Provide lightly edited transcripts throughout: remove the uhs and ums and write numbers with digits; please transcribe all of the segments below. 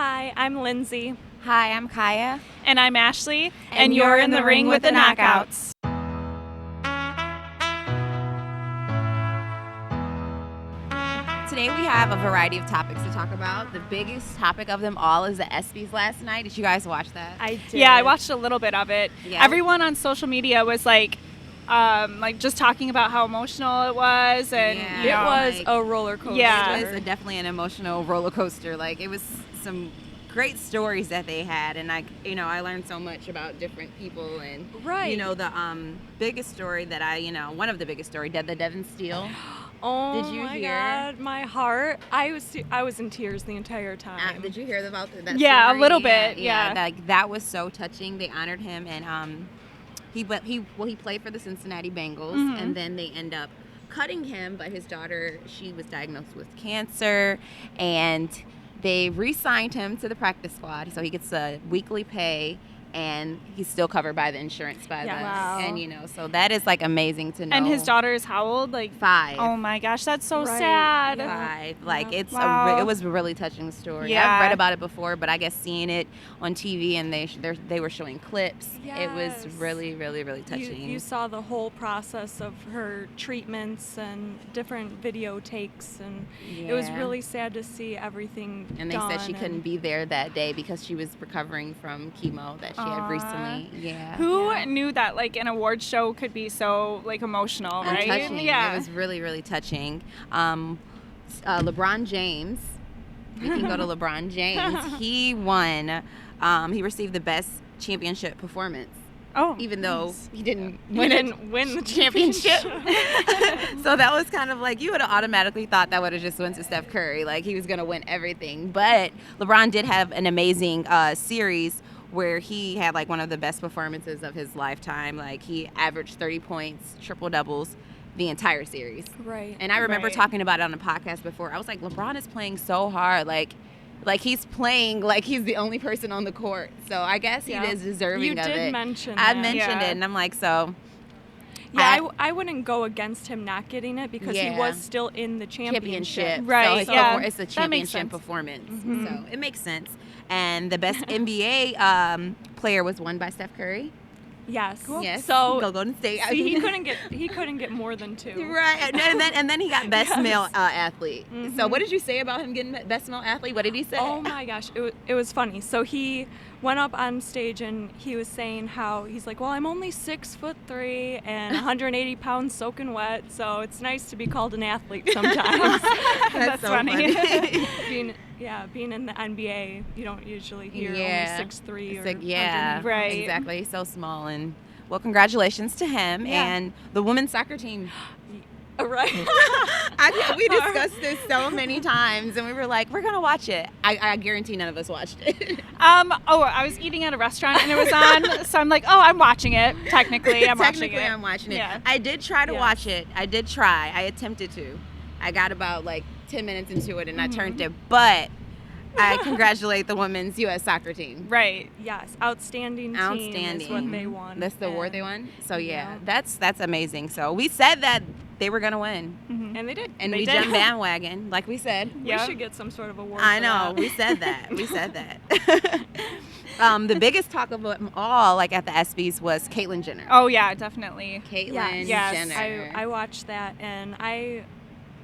Hi, I'm Lindsey. Hi, I'm Kaiya. And I'm Ashley. And you're in the ring with the knockouts. Today we have a variety of topics to talk about. The biggest topic of them all is the ESPYs last night. Did you guys watch that? I did. Yeah, I watched a little bit of it. Yeah. Everyone on social media was like just talking about how emotional it was, and Yeah. you It know, was like- a roller coaster. Yeah. It was definitely an emotional roller coaster. Like, it was some great stories that they had, and I learned so much about different people, and Right. the biggest story that one of the biggest story, the Devin Steele. Oh Did you my hear? God, my heart. I was in tears the entire time. Did you hear about that? Yeah, a story? little bit, yeah. That was so touching. They honored him, and he played for the Cincinnati Bengals, Mhm. and then they end up cutting him. But his daughter, she was diagnosed with cancer, and they re-signed him to the practice squad, so he gets a weekly pay. And he's still covered by the insurance Yeah. Wow. and so that is like amazing to know. and his daughter is how old? Like 5. Oh my gosh, that's so Right. sad. Yeah. 5. Like, Yeah. it's Wow. it was a really touching story. Yeah. I've read about it before, but I guess seeing it on TV and they were showing clips, it was Yes. really, really, really touching. You saw the whole process of her treatments and different video takes, and it was Yeah. really sad to see everything And they said she couldn't be there that day because she was recovering from chemo that she had Aw. recently. Yeah. Who Yeah. knew that like an award show could be so like emotional, And right? touching. Yeah. It was really, really touching. LeBron James. We can go to LeBron James. He won. He received the best championship performance, oh, even though nice. he didn't He win it. didn't win the championship. championship. So that was kind of like, you would have automatically thought that would have just went to Steph Curry, like he was going to win everything. But LeBron did have an amazing series where he had like one of the best performances of his lifetime. Like, he averaged 30 points, triple doubles the entire series. Right. And I remember Right. talking about it on the podcast before. I was like, LeBron is playing so hard. Like he's playing like he's the only person on the court. So I guess he Yeah. is deserving You of did it. mention I that. mentioned Yeah. it, and I'm like, so Yeah, I wouldn't go against him not getting it because he Yeah. was still in the championship. Right, So yeah. it's a That makes championship sense. performance. Mhm. So it makes sense. And the best NBA player was won by Steph Curry. Yes. Yes. So Go Golden State. see, he couldn't get more than 2. Right, and then he got best Yes. male athlete. So Mhm. what did you say about him getting best male athlete? What did he say? Oh my gosh, it was funny. So he went up on stage and he was saying how he's like, well, I'm only 6'3" and 180 pounds soaking wet, so it's nice to be called an athlete sometimes. That's so funny. being in the NBA, you don't usually hear Yeah. only 6'3" or It's like, yeah, 180 Right. exactly. So small. And well, congratulations to him Yeah. and the women's soccer team. Right. We discussed this so many times, and we were like, we're gonna watch it. I guarantee none of us watched it. I was eating at a restaurant and it was on, so I'm like, oh, I'm watching it. Technically, I'm watching Technically, it. I'm watching it. Yeah. I did try to Yes. watch it. I did try. I attempted to. I got about like 10 minutes into it, and I turned it. But I congratulate the women's U.S. soccer team. Right. Yes, outstanding team is what they won. That's the award they And- won. So yeah, Yeah. that's amazing. So we said that they were gonna win, And they did. and They we did. jumped bandwagon, like we said. We Yeah. should get some sort of award. I for know. that. We said that. We said that. The biggest talk of them all, like at the ESPYs, was Caitlyn Jenner. Oh yeah, definitely. Caitlyn Yes. Jenner. I watched that, and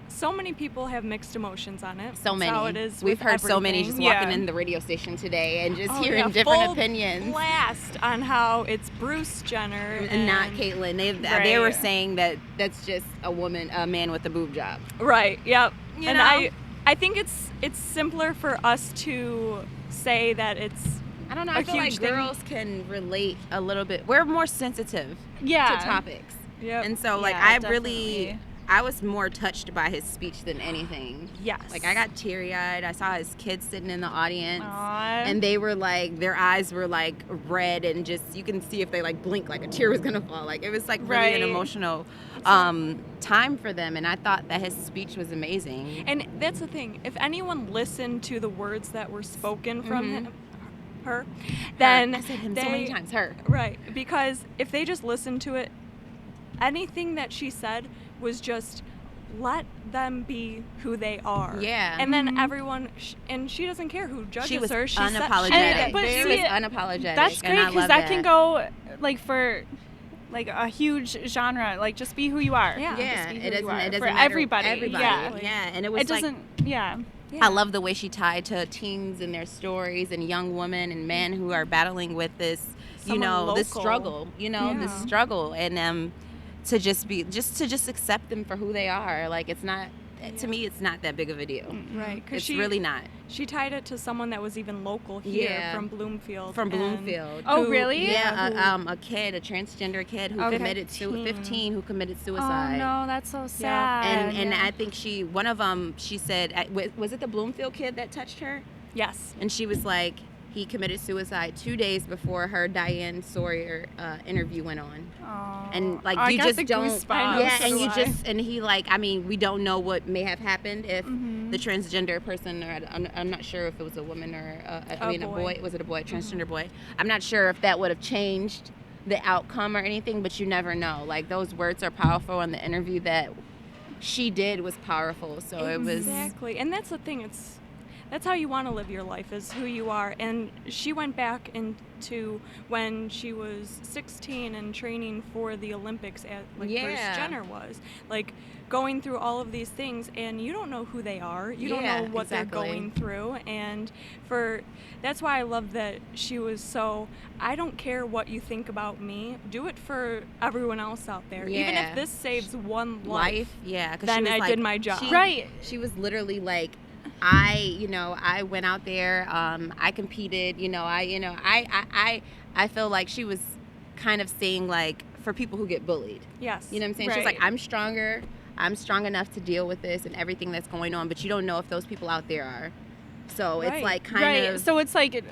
so many people have mixed emotions on it. So That's many. how it is We've with heard so many just everything. walking Yeah. in the radio station today and just Oh, hearing yeah, different full opinions. blast on how it's Bruce Jenner And not Caitlyn. They were Right. saying that that's just a man with a boob job. Right. Yep. You and know? I think it's simpler for us to say that it's I don't know. a I feel like huge thing. girls can relate a little bit. We're more sensitive Yeah. to topics. Yep. And so, like, Yeah, I was more touched by his speech than anything. yes. Like, I got teary-eyed. I saw his kids sitting in the audience. Aw. And they were like, their eyes were like red, and just, you can see if they like blink, like a tear was gonna fall. Like, it was like really an Right. emotional time for them. And I thought that his speech was amazing. And that's the thing. If anyone listened to the words that were spoken from Mhm. her, then I said him so many times. Her. Right, because if they just listened to it, anything that she said was just let them be who they are. Yeah. And then everyone, and she doesn't care who judges She was her. She said- unapologetic. But She see, was unapologetic. That's and great I because love that can go like for like a huge genre. Like just be who you are. Yeah. Yeah, Just be who it doesn't. you are. It doesn't for matter. everybody. Yeah, Yeah. and it was It doesn't. Yeah. Yeah. I love the way she tied to teens and their stories and young women and men who are battling with this, Someone this local. struggle, this Yeah. struggle, and to just accept them for who they are. Like it's not, to me, it's not that big of a deal. Right, because It's really not. She tied it to someone that was even local here Yeah. from Bloomfield. From and Bloomfield. Oh, who- really? Yeah, a transgender kid who Okay. committed 15 who committed suicide. Oh no, that's so Yeah. sad. And I think one of them, she said, was it the Bloomfield kid that touched her? Yes. And she was like, he committed suicide 2 days before her Diane Sawyer interview went on. Oh. And like I you got just the don't, goosebumps. yeah. so And do you I. just, and he like, I mean, we don't know what may have happened if Mm-hmm. the transgender person, or I'm not sure if it was a woman or a boy. Was it a boy? Transgender boy? I'm not sure if that would have changed the outcome or anything, but you never know. Like those words are powerful, and the interview that she did was powerful. So it was. Exactly. And that's the thing. That's how you want to live your life, is who you are. And she went back into when she was 16 and training for the Olympics at like Bruce Yeah. Jenner was. Like going through all of these things, and you don't know who they are. You don't Yeah, know what exactly. they're going through. And that's why I love that she was so, I don't care what you think about me. Do it for everyone else out there. Even Yeah. if this saves one life. Yeah, 'cause then she was I like, did my job. Right. She was literally like, I went out there, I competed, I feel like she was kind of saying like for people who get bullied, Yes. you know what I'm saying? She's Right. like, I'm stronger, I'm strong enough to deal with this and everything that's going on, but you don't know if those people out there are. So it's Right. like kind Right. of. So it's like,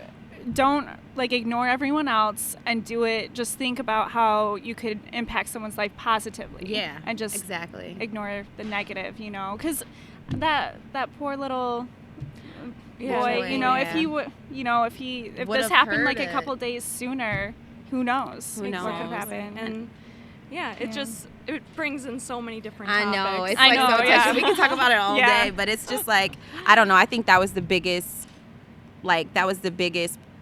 don't like ignore everyone else and do it. Just think about how you could impact someone's life positively. Yeah, And just exactly. ignore the negative, because that poor little Yeah, boy, boy, if yeah. he would, if Would've this happened like heard a it. couple days sooner, who knows? Who knows? What could happen? And yeah, it Yeah. just it brings in so many different I topics. know. It's I like know, so touching. yeah. We can talk about it all Yeah. day, but it's just like, I don't know. I think that was the biggest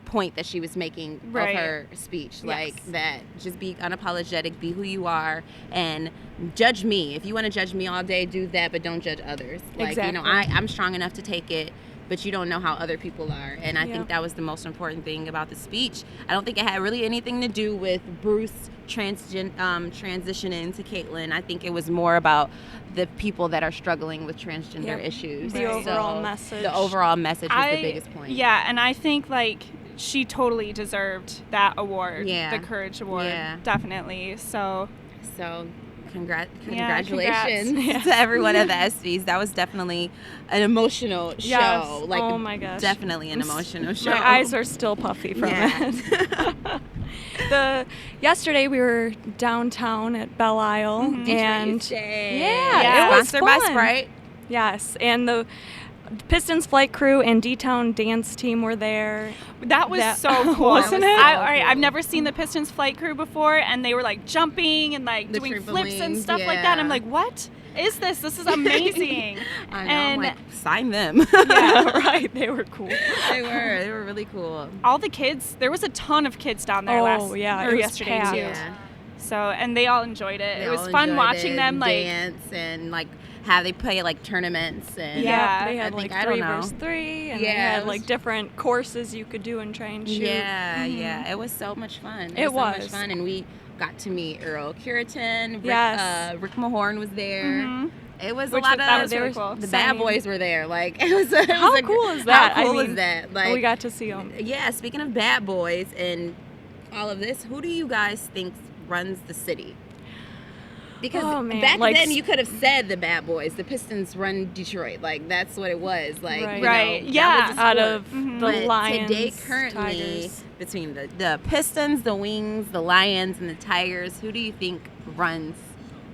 point that she was making Right. of her speech. Like Yes. that, just be unapologetic, be who you are, and judge me. If you want to judge me all day, do that, but don't judge others. Like, Exactly. I'm strong enough to take it, but you don't know how other people are. And I Yeah. think that was the most important thing about the speech. I don't think it had really anything to do with Bruce transitioning to Caitlyn. I think it was more about the people that are struggling with transgender Yep. issues. The overall So, message. The overall message was the biggest point. Yeah, and I think like she totally deserved that award. Yeah. The Courage Award. Yeah. Definitely. So So Yeah, congratulations congrats. to everyone at the ESPYs. That was definitely an emotional Yes. show. Like, Oh my gosh. definitely an emotional show. My eyes are still puffy from Yeah. it. Yesterday we were downtown at Belle Isle, Mhm. and Yeah, Yeah, it was sponsored by fun. Sprite. yes, and the Pistons flight crew and D-Town dance team were there. that was That- so cool. Wasn't it? so All right, I've cool. never seen the Pistons flight crew before, and they were like jumping and like The doing flips and trampolines, stuff like that. I'm yeah. like, what is this? This is amazing. I know. And I'm like, sign them. Yeah, right. They were cool. They were really cool. all the kids, there was a ton of kids down there It was yesterday packed. too. Yeah. So, and they all enjoyed it. They It was all fun enjoyed watching it, them like dance and like how they play like tournaments and Yeah, they I had think- like I don't 3 know. versus 3, and they Yeah, had it was- like different courses you could do and try and shoot. Yeah, yeah. It was so much fun. It so much was. fun, and we got to meet Earl Curitan. Rick, Yes. Rick Mahorn was there. Mhm. It was Which a lot was- that of was really cool. the Same. bad boys were there. Like it was. How cool is that? How I cool mean, is that? Like we got to see them. yeah. Speaking of bad boys and all of this, who do you guys think runs the city? Because Oh, man. back Like, then you could have said the bad boys, the Pistons run Detroit. Like that's what it was. Like Right. you know, Right. that Yeah. was a Out sport. of Mhm. the But Lions, today, currently, Tigers. between the Pistons, the Wings, the Lions, and the Tigers, who do you think runs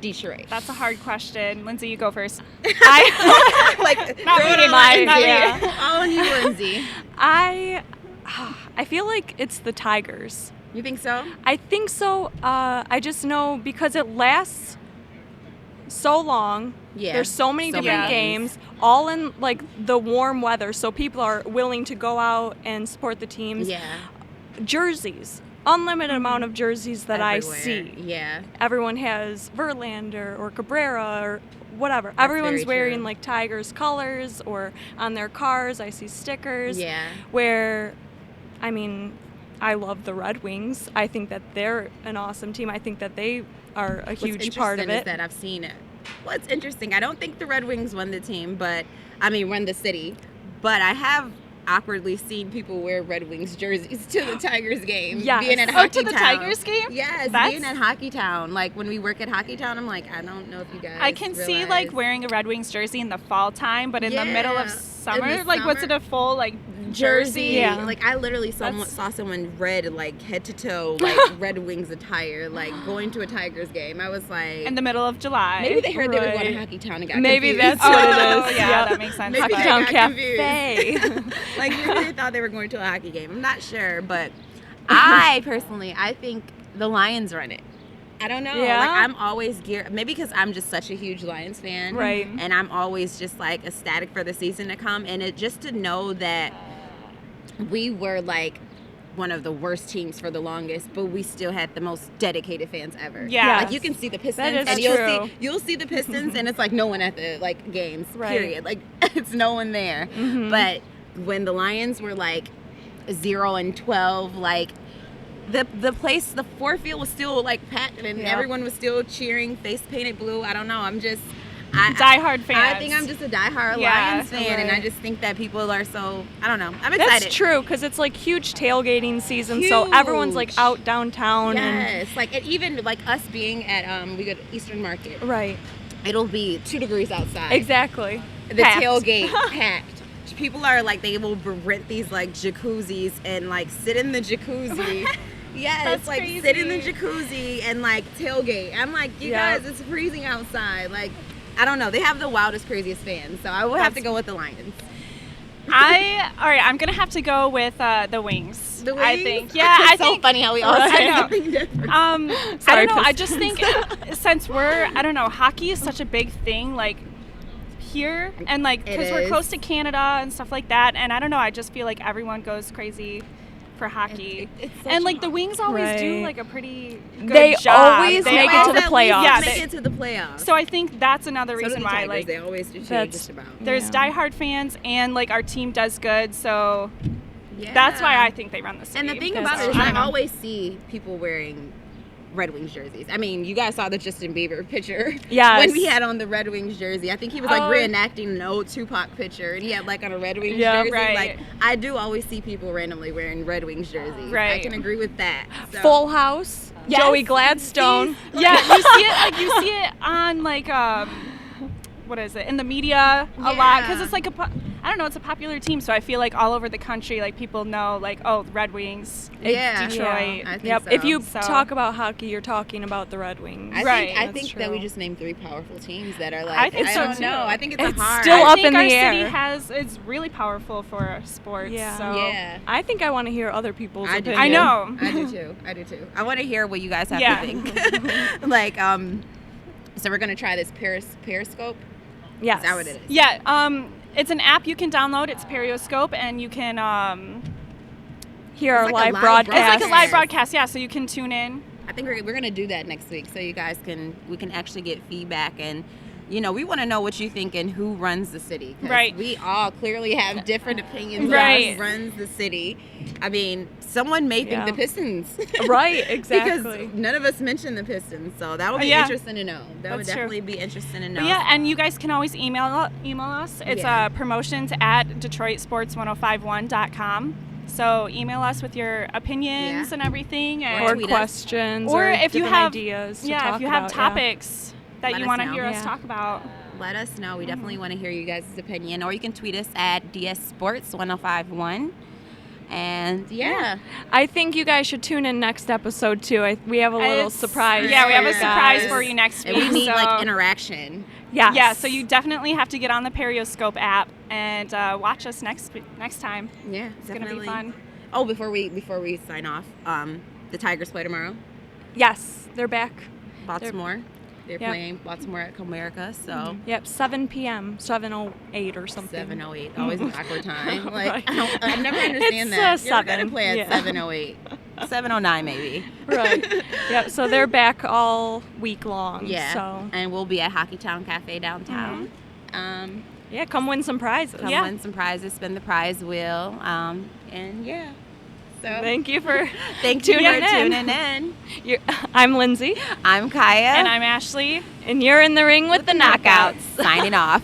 Detroit? That's a hard question. Lindsay, you go first. like Not throw it me, on not Lindsay. me. All on you, Lindsay. I feel like it's the Tigers. You think so? I think so. I just know because it lasts so long. Yeah. There's so many So different many games, all in like the warm weather, so people are willing to go out and support the teams. Yeah. Jerseys, unlimited amount of jerseys that Everywhere. I see. Yeah. Everyone has Verlander or Cabrera or whatever. That's Everyone's very wearing true. like Tigers colors, or on their cars I see stickers. Yeah. Where, I mean, I love the Red Wings. I think that they're an awesome team. I think that they are a huge part of What's interesting it. is that I've seen it. Well, it's interesting. I don't think the Red Wings won the team, run the city. But I have awkwardly seen people wear Red Wings jerseys to the Tigers game. Yes. Being at Oh, Hockey to the Town. Tigers game? Yes, That's- being at Hockey Town. Like when we work at Hockey Town, I'm like, I don't know if you guys I can see realize. like wearing a Red Wings jersey in the fall time, but in the middle of Yeah. summer, In the like what's it, summer? a full like jersey. Yeah. Like I literally That's- saw someone red, like head to toe, like Red Wings attire, like going to a Tigers game. I was like, in the middle of July. maybe they heard they were going Right. to Hockey Town and got Maybe confused. that's what it Oh, is. yeah, Yep. that makes sense. Maybe Hockey they Town got Cafe. Like maybe they thought they were going to a hockey game. I'm not sure, but I think the Lions run it. I don't know. Yeah? Like I'm always geared, maybe because I'm just such a huge Lions fan, Right. And I'm always just like ecstatic for the season to come, and it just to know that we were like one of the worst teams for the longest, but we still had the most dedicated fans ever. Yeah. Like you can see the Pistons, That is and true. you'll see the Pistons, and it's like no one at the like games. Right. Period. Like it's no one there. Mhm. But when the Lions were like 0-12, like the place, the fourth field was still like packed, and Yeah. everyone was still cheering, face painted blue. I don't know. Diehard fans. I think I'm just a diehard Yeah, Lions fan, and I right. just think that people are so, I don't know. I'm excited. That's true, because it's like huge tailgating season, so everyone's like Huge. out downtown. Yes, like and even like us being at we go to Eastern Market, And, right. it'll be 2 degrees outside. Exactly. The Packed. tailgate packed. People are like, they will rent these like jacuzzis and like sit in the jacuzzi. Yes, That's like crazy. sit in the jacuzzi and like tailgate. I'm like, you Yep. guys, it's freezing outside. Like, I don't know. They have the wildest, craziest fans. So I will have to go with the Lions. all right, I'm gonna have to go with the Wings. The I Wings? think. Yeah, It's I so think. funny how we all I say know. something different. I Sorry, don't know. I Pistons. just think since I don't know, hockey is such a big thing, like here, and like It because we're is. close to Canada and stuff like that, and I don't know. I just feel like everyone goes crazy for hockey, It's such and like the Wings always do Right. like a pretty good They job. always They make it al- to the at least playoffs. Yeah, make they- it to the playoffs. So I think that's another So do reason the why Tigers. like They always do That's- just about. there's Yeah. diehard fans and like our team does good, so Yeah. that's why I think they run the city. And the thing That's about it is, true. I always see people wearing Red Wings jerseys. I mean, you guys saw the Justin Bieber picture Yes. when we had on the Red Wings jersey. I think he was like Oh. reenacting an old Tupac picture, and he had like on a Red Wings Yeah, jersey. right. Like I do always see people randomly wearing Red Wings jerseys. I Right. can agree with that. So. Full House. Yes. Joey Gladstone. Yeah, you see it on like what is it in the media a lot because Yeah. it's like I don't know, it's a popular team, so I feel like all over the country like people know like, oh, Red Wings, Yeah. Detroit. I think Yep. so. If you So- talk about hockey, you're talking about the Red Wings. I Right. think, I That's think that we true. just named 3 powerful teams that are like. I think so, don't too. know. I think it's, It's a hard. still I up think in our the city air. it's really powerful for sports. Yeah. So. Yeah. I think I want to hear other people's I do. opinions. I know. I do too. I do too. I want to hear what you guys have Yeah. to think. Like, so we're gonna try this Periscope. Yes. Is that what it is? Yeah, it's an app you can download. It's Periscope, and you can Hear our It's like a live live broadcast. it's like a live Broadcast. broadcast. Yeah, so you can tune in. I think we're gonna do that next week, so you guys we can actually get feedback, and we want to know what you think and who runs the city. 'Cause Right. We all clearly have different opinions Right. on who runs the city. I mean, someone may think Yeah. the Pistons. Right, exactly. Because none of us mentioned the Pistons, so that would be Yeah. interesting to know. That would That's true. definitely be interesting to know. But yeah, and you guys can always email us. It's Yeah. promotions at DetroitSports1051.com. So email us with your opinions Yeah. and everything, Or and or tweet us. questions, Or or if you different have- ideas. To yeah, talk if you have about, yeah. topics that Let you us want to know. hear us Yeah. talk about. Let us know. We definitely want to hear you guys' opinion. Or you can tweet us at DSSports1051. And yeah. I think you guys should tune in next episode too. We have a little It's- surprise. Yeah, we have for a you surprise guys. for you next And week. we need so- like interaction. Yes. Yeah, so you definitely have to get on the Periscope app and watch us next time. Yeah, It's gonna be fun. Oh, before we sign off, the Tigers play tomorrow. Yes, they're back. Baltimore. They're Yep. playing Baltimore at Comerica, so. Yep, 7 p.m., 7:08 or something. 7:08, always an awkward time. Like Right. I never understand It's, that. You're 7, gonna play at yeah. 7:08, 7:09 maybe. Right. Yep, so they're back all week long. Yeah. So, And we'll be at Hockeytown Cafe downtown. yeah, come win some prizes. Come win some prizes, spin the prize wheel, and yeah. So Thank you for thank you tuning for in. tuning in. I'm Lindsay, I'm Kaiya, And I'm Ashley. and you're in the ring with the knockouts. Signing off.